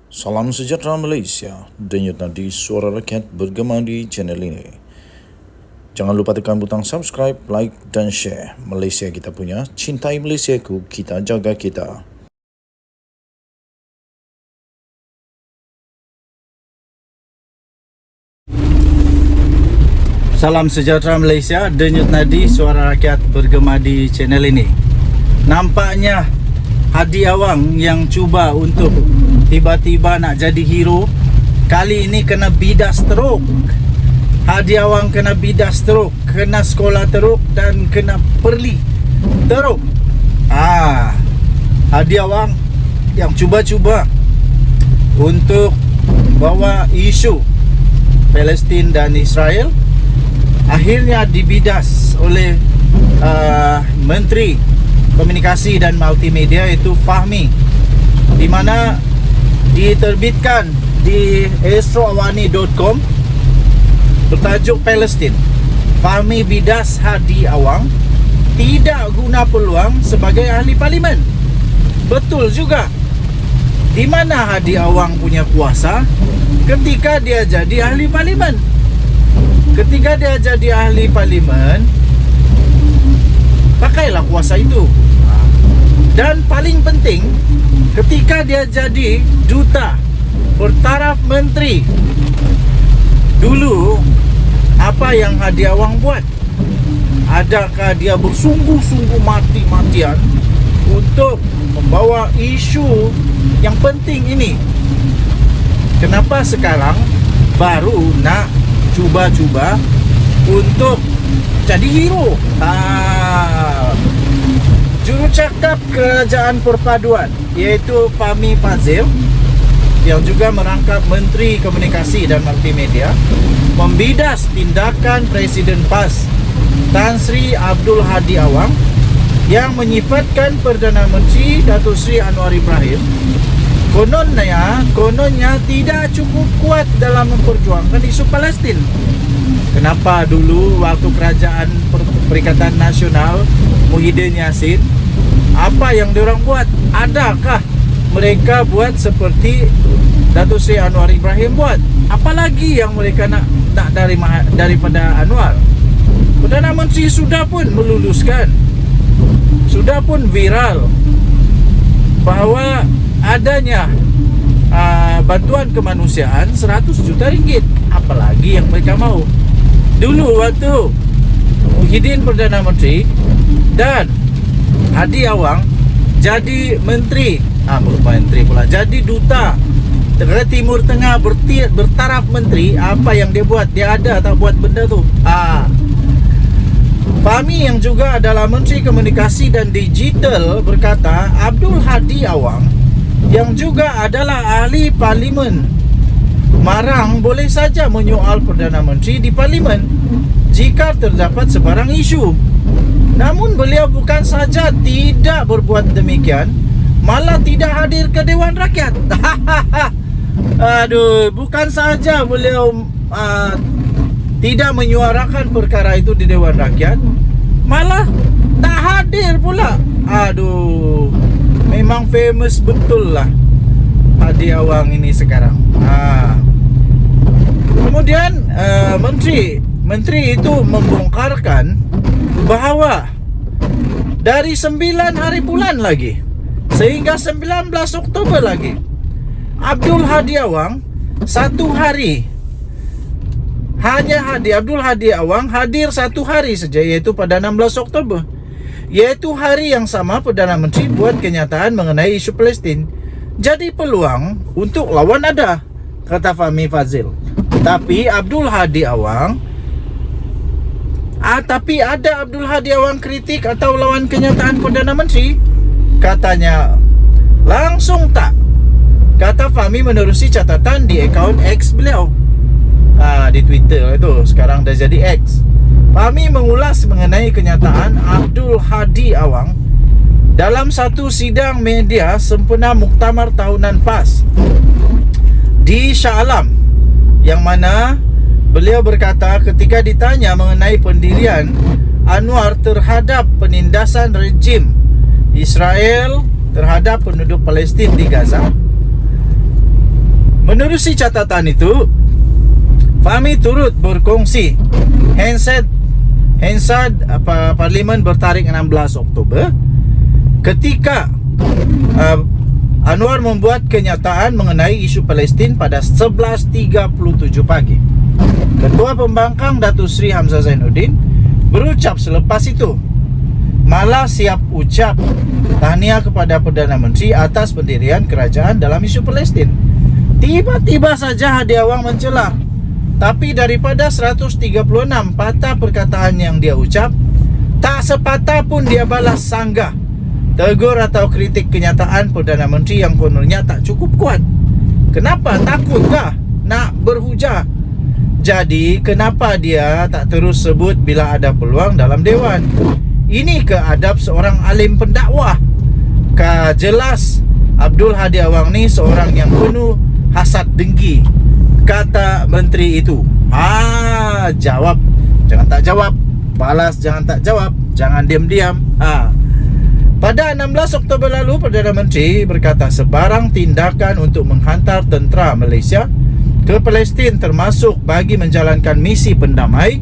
Salam sejahtera Malaysia, denyut nadi suara rakyat bergema di channel ini. Jangan lupa tekan butang subscribe, like dan share. Malaysia kita punya, cintai Malaysiaku, kita jaga kita. Salam sejahtera Malaysia, denyut nadi suara rakyat bergema di channel ini. Nampaknya Hadi Awang yang cuba untuk tiba-tiba nak jadi hero, kali ini kena bidas teruk. Hadi Awang kena bidas teruk, kena sekolah teruk dan kena perli teruk. Hadi Awang yang cuba-cuba untuk bawa isu Palestin dan Israel akhirnya dibidas oleh Menteri Komunikasi dan Multimedia, iaitu Fahmi, di mana diterbitkan di astroawani.com bertajuk Palestin. Fahmi bidas Hadi Awang tidak guna peluang sebagai ahli parlimen. Betul juga. Di mana Hadi Awang punya kuasa ketika dia jadi ahli parlimen? Ketika dia jadi ahli parlimen, pakailah kuasa itu. Dan paling penting, ketika dia jadi duta bertaraf menteri, dulu apa yang Hadi Awang buat? Adakah dia bersungguh-sungguh mati-matian untuk membawa isu yang penting ini? Kenapa sekarang baru nak cuba-cuba untuk jadi hero? Jurucakap Kerajaan Perpaduan, iaitu Fahmi Fadzil, yang juga merangkap Menteri Komunikasi dan Multimedia, membidas tindakan Presiden PAS Tan Sri Abdul Hadi Awang yang menyifatkan Perdana Menteri Datuk Seri Anwar Ibrahim kononnya tidak cukup kuat dalam memperjuangkan isu Palestin. Kenapa dulu waktu Kerajaan Perikatan Nasional Muhyiddin Yassin, apa yang diorang buat? Adakah mereka buat seperti Datuk Seri Anwar Ibrahim buat? Apalagi yang mereka nak daripada Anwar? Perdana Menteri sudah pun meluluskan, sudah pun viral bahawa adanya bantuan kemanusiaan 100 juta ringgit. Apalagi yang mereka mau? Dulu waktu Muhyiddin Perdana Menteri dan Hadi Awang jadi menteri, jadi duta ke Timur Tengah bertaraf menteri, apa yang dia buat? Dia ada tak buat benda tu? Fahmi yang juga adalah Menteri Komunikasi dan Digital berkata Abdul Hadi Awang yang juga adalah ahli parlimen marang boleh saja menyoal Perdana Menteri di parlimen jika terdapat sebarang isu. Namun beliau bukan saja tidak berbuat demikian, malah tidak hadir ke Dewan Rakyat. Bukan saja beliau tidak menyuarakan perkara itu di Dewan Rakyat, malah tak hadir pula. Memang famous betul lah Hadi Awang ini sekarang. Kemudian Menteri itu membongkarkan bahawa dari 9 hari bulan lagi sehingga 19 Oktober lagi, Abdul Hadi Awang satu hari Abdul Hadi Awang hadir satu hari saja, iaitu pada 16 Oktober, iaitu hari yang sama Perdana Menteri buat kenyataan mengenai isu Palestin. Jadi peluang untuk lawan ada, kata Fahmi Fadzil. Tapi Abdul Hadi Awang ada Abdul Hadi Awang kritik atau lawan kenyataan Perdana Menteri? Katanya langsung tak, kata Fahmi menerusi catatan di akaun X beliau. Di Twitter itu, sekarang dah jadi X. Fahmi mengulas mengenai kenyataan Abdul Hadi Awang dalam satu sidang media sempena Muktamar Tahunan PAS di Shah Alam, yang mana beliau berkata ketika ditanya mengenai pendirian Anwar terhadap penindasan rejim Israel terhadap penduduk Palestin di Gaza, Menerusi catatan itu, Fahmi turut berkongsi Hansard Parlimen bertarikh 16 Oktober ketika Anwar membuat kenyataan mengenai isu Palestin pada 11.37 pagi. Ketua Pembangkang Datuk Seri Hamzah Zainuddin berucap selepas itu, malah siap ucap tahniah kepada Perdana Menteri atas pendirian kerajaan dalam isu Palestin. Tiba-tiba saja Hadi Awang mencela. Tapi daripada 136 patah perkataan yang dia ucap, tak sepatah pun dia balas sanggah, tegur atau kritik kenyataan Perdana Menteri yang kononnya tak cukup kuat. Kenapa? Takutkah nak berhujah? Jadi kenapa dia tak terus sebut bila ada peluang dalam Dewan? Ini ke adab seorang alim pendakwah? Jelas Abdul Hadi Awang ni seorang yang penuh hasad dengki, kata menteri itu. Jawab, jangan tak jawab. Balas, jangan tak jawab. Jangan diam-diam. Pada 16 Oktober lalu, Perdana Menteri berkata sebarang tindakan untuk menghantar tentera Malaysia ke Palestin, termasuk bagi menjalankan misi pendamai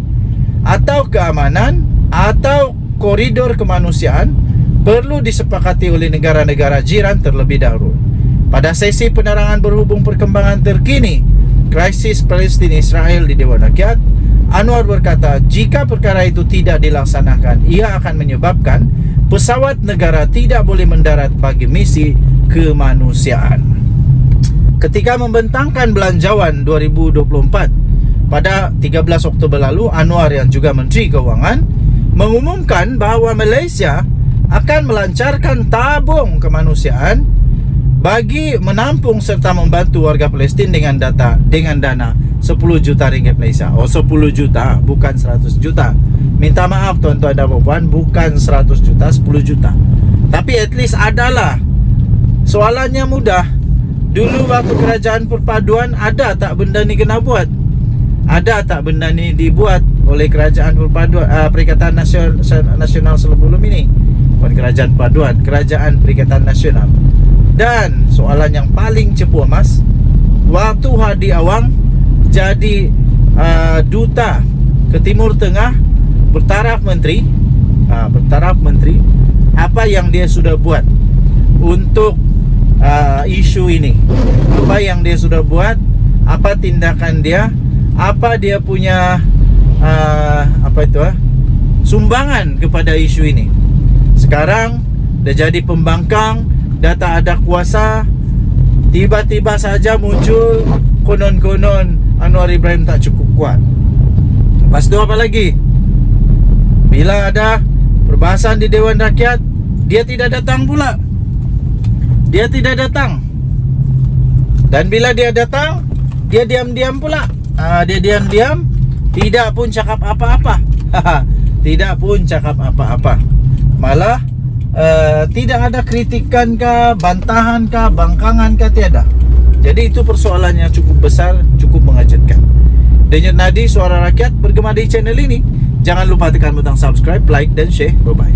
atau keamanan atau koridor kemanusiaan, perlu disepakati oleh negara-negara jiran terlebih dahulu. Pada sesi penerangan berhubung perkembangan terkini krisis Palestin-Israel di Dewan Rakyat, Anwar berkata jika perkara itu tidak dilaksanakan, ia akan menyebabkan pesawat negara tidak boleh mendarat bagi misi kemanusiaan. Ketika membentangkan belanjawan 2024 pada 13 Oktober lalu, Anwar yang juga Menteri Keuangan mengumumkan bahawa Malaysia akan melancarkan tabung kemanusiaan bagi menampung serta membantu warga Palestin dengan dana 10 juta ringgit Malaysia. 10 juta, bukan 100 juta. Minta maaf tuan-tuan dan puan, bukan 100 juta, 10 juta. Tapi at least adalah. Soalannya mudah. Dulu waktu kerajaan perpaduan, ada tak benda ni kena buat? Ada tak benda ni dibuat oleh kerajaan perpaduan, Perikatan Nasional sebelum ini? Bukan kerajaan perpaduan, Kerajaan Perikatan Nasional. Dan soalan yang paling cepu emas, waktu Hadi Awang jadi duta ke Timur Tengah bertaraf menteri, apa yang dia sudah buat untuk isu ini? Apa yang dia sudah buat? Apa tindakan dia? Apa dia punya sumbangan kepada isu ini? Sekarang dah jadi pembangkang, dah tak ada kuasa, tiba-tiba saja muncul konon-konon Anwar Ibrahim tak cukup kuat. Lepas tu apa lagi? Bila ada perbahasan di Dewan Rakyat, dia tidak datang pula. Dia tidak datang. Dan bila dia datang, dia diam-diam pula. Dia diam-diam, tidak pun cakap apa-apa. Tidak pun cakap apa-apa. Malah tidak ada kritikan kah, bantahan kah, bangkangan kah, tiada. Jadi itu persoalannya cukup besar, cukup mengejutkan. Denyut Nadi Suara Rakyat bergema di channel ini. Jangan lupa tekan butang subscribe, like dan share. Bye-bye.